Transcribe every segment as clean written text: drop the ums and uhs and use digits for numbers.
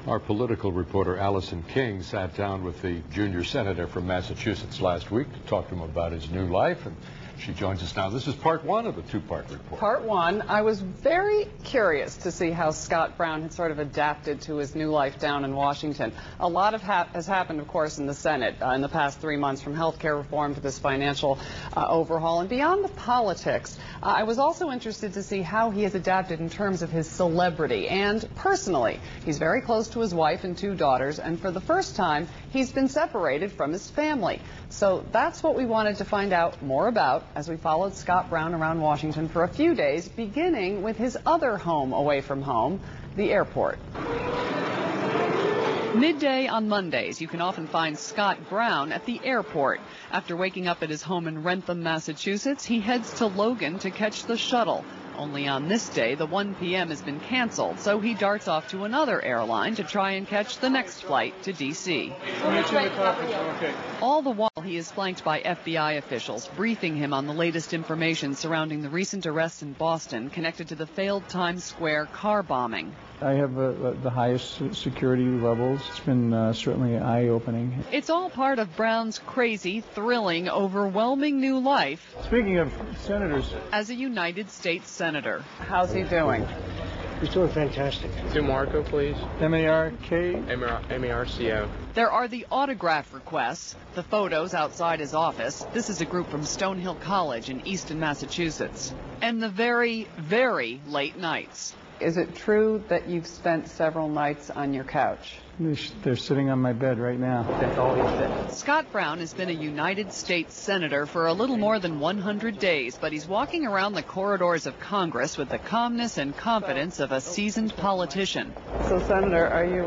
Our political reporter Alison King sat down with the junior senator from Massachusetts last week to talk to him about his new life, and she joins us now. This is part one of the two-part report. Part one. I was very curious to see how Scott Brown had sort of adapted to his new life down in Washington. A lot has happened, of course, in the Senate in the past 3 months, from health care reform to this financial overhaul. And beyond the politics, I was also interested to see how he has adapted in terms of his celebrity and personally. He's very close to his wife and 2 daughters, and for the first time, he's been separated from his family. So that's what we wanted to find out more about as we followed Scott Brown around Washington for a few days, beginning with his other home away from home, the airport. Midday on Mondays, you can often find Scott Brown at the airport. After waking up at his home in Wrentham, Massachusetts, he heads to Logan to catch the shuttle. Only on this day, the 1 p.m. has been canceled, so he darts off to another airline to try and catch the next flight to D.C. All the while, he is flanked by FBI officials, briefing him on the latest information surrounding the recent arrests in Boston connected to the failed Times Square car bombing. I have the highest security levels. It's been certainly eye-opening. It's all part of Brown's crazy, thrilling, overwhelming new life. Speaking of senators, as a United States senator. How's he doing? He's doing fantastic. DeMarco, please. M-A-R-K? M-A-R-C-O. There are the autograph requests, the photos outside his office. This is a group from Stonehill College in Easton, Massachusetts. And the very, very late nights. Is it true that you've spent several nights on your couch? They're sitting on my bed right now. That's all he said. Scott Brown has been a United States senator for a little more than 100 days, but he's walking around the corridors of Congress with the calmness and confidence of a seasoned politician. So, Senator, are you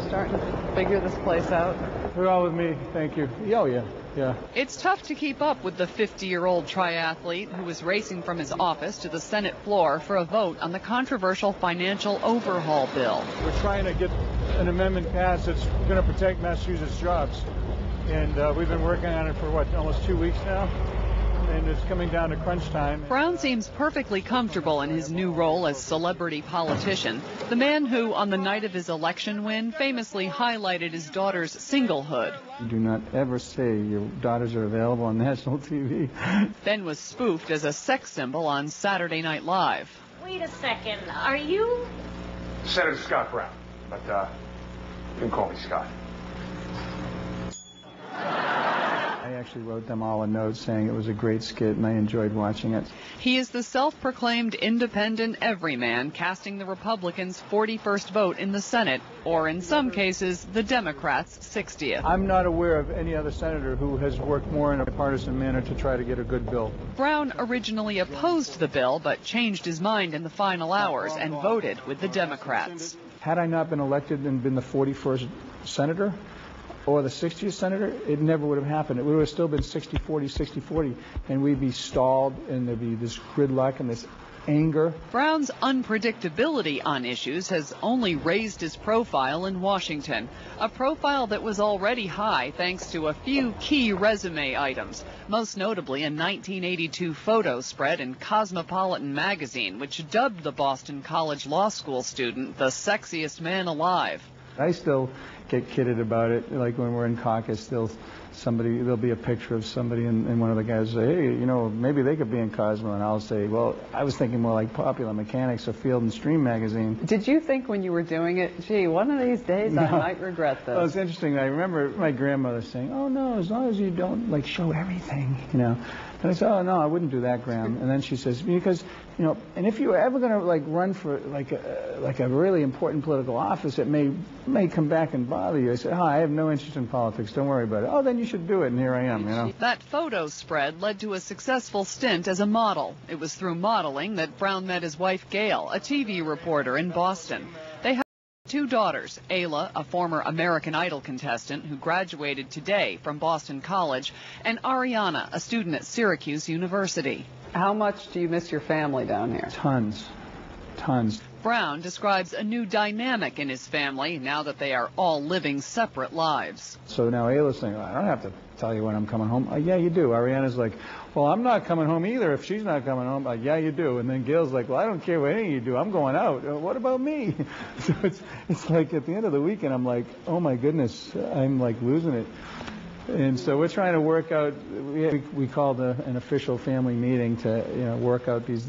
starting to figure this place out? They're all with me, thank you. Oh, yeah. Yeah. It's tough to keep up with the 50-year-old triathlete who was racing from his office to the Senate floor for a vote on the controversial financial overhaul bill. We're trying to get an amendment passed that's going to protect Massachusetts jobs. And we've been working on it for, almost 2 weeks now? And it's coming down to crunch time. Brown seems perfectly comfortable in his new role as celebrity politician, the man who, on the night of his election win, famously highlighted his daughter's singlehood. Do not ever say your daughters are available on national TV. Then was spoofed as a sex symbol on Saturday Night Live. Wait a second, are you? Senator Scott Brown, but you can call me Scott. I actually wrote them all a note saying it was a great skit and I enjoyed watching it. He is the self-proclaimed independent everyman, casting the Republicans' 41st vote in the Senate, or in some cases, the Democrats' 60th. I'm not aware of any other senator who has worked more in a partisan manner to try to get a good bill. Brown originally opposed the bill, but changed his mind in the final hours and voted with the Democrats. Had I not been elected and been the 41st senator, or the 60th senator, it never would have happened. It would have still been 60-40, 60-40, and we'd be stalled, and there'd be this gridlock and this anger. Brown's unpredictability on issues has only raised his profile in Washington, a profile that was already high thanks to a few key resume items, most notably a 1982 photo spread in Cosmopolitan magazine, which dubbed the Boston College Law School student the sexiest man alive. I still get kidded about it, like when we're in caucus, there'll be a picture of somebody and one of the guys will say, hey, maybe they could be in Cosmo, and I'll say, well, I was thinking more like Popular Mechanics or Field and Stream magazine. Did you think when you were doing it, gee, one of these days I might regret this? Well, it's interesting. I remember my grandmother saying, oh, no, as long as you don't, show everything, And I said, oh, no, I wouldn't do that, Graham. And then she says, because, and if you were ever going to, run for, a really important political office, it may come back and bother you. I said, oh, I have no interest in politics. Don't worry about it. Oh, then you should do it, and here I am, That photo spread led to a successful stint as a model. It was through modeling that Brown met his wife, Gail, a TV reporter in Boston. They have 2 daughters, Ayla, a former American Idol contestant who graduated today from Boston College, and Ariana, a student at Syracuse University. How much do you miss your family down here? Tons. Brown describes a new dynamic in his family now that they are all living separate lives. So now Ayla's saying, I don't have to tell you when I'm coming home. Yeah, you do. Ariana's like, well, I'm not coming home either if she's not coming home. Yeah, you do. And then Gail's like, well, I don't care what any of you do. I'm going out. What about me? So it's like at the end of the weekend, I'm like, oh, my goodness, I'm like losing it. And so we're trying to work out. We called an official family meeting to work out these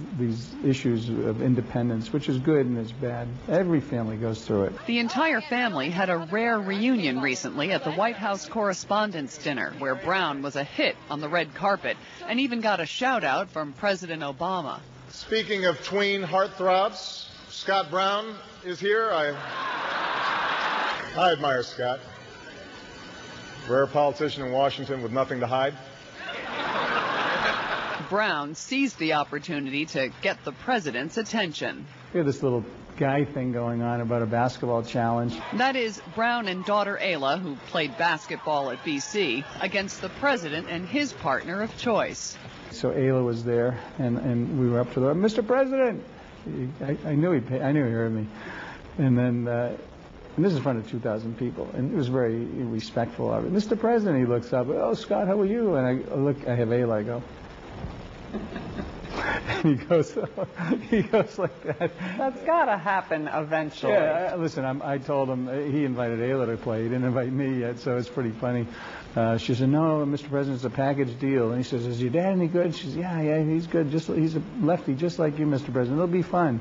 issues of independence, which is good and is bad. Every family goes through it. The entire family had a rare reunion recently at the White House Correspondents' Dinner, where Brown was a hit on the red carpet and even got a shout-out from President Obama. Speaking of tween heartthrobs, Scott Brown is here. I admire Scott. Rare politician in Washington with nothing to hide. Brown seized the opportunity to get the president's attention. We have this little guy thing going on about a basketball challenge. That is Brown and daughter Ayla, who played basketball at BC, against the president and his partner of choice. So Ayla was there, and we were up to the Mr. President. I knew he heard me, and then. And this is in front of 2,000 people, and it was very respectful of it. Mr. President, he looks up, oh, Scott, how are you? And I have Ayla, I go. And he goes like that. That's got to happen eventually. Yeah, listen, I told him, he invited Ayla to play. He didn't invite me yet, so it's pretty funny. She said, no, Mr. President, it's a package deal. And he says, is your dad any good? She says, yeah, he's good. He's a lefty, just like you, Mr. President. It'll be fun.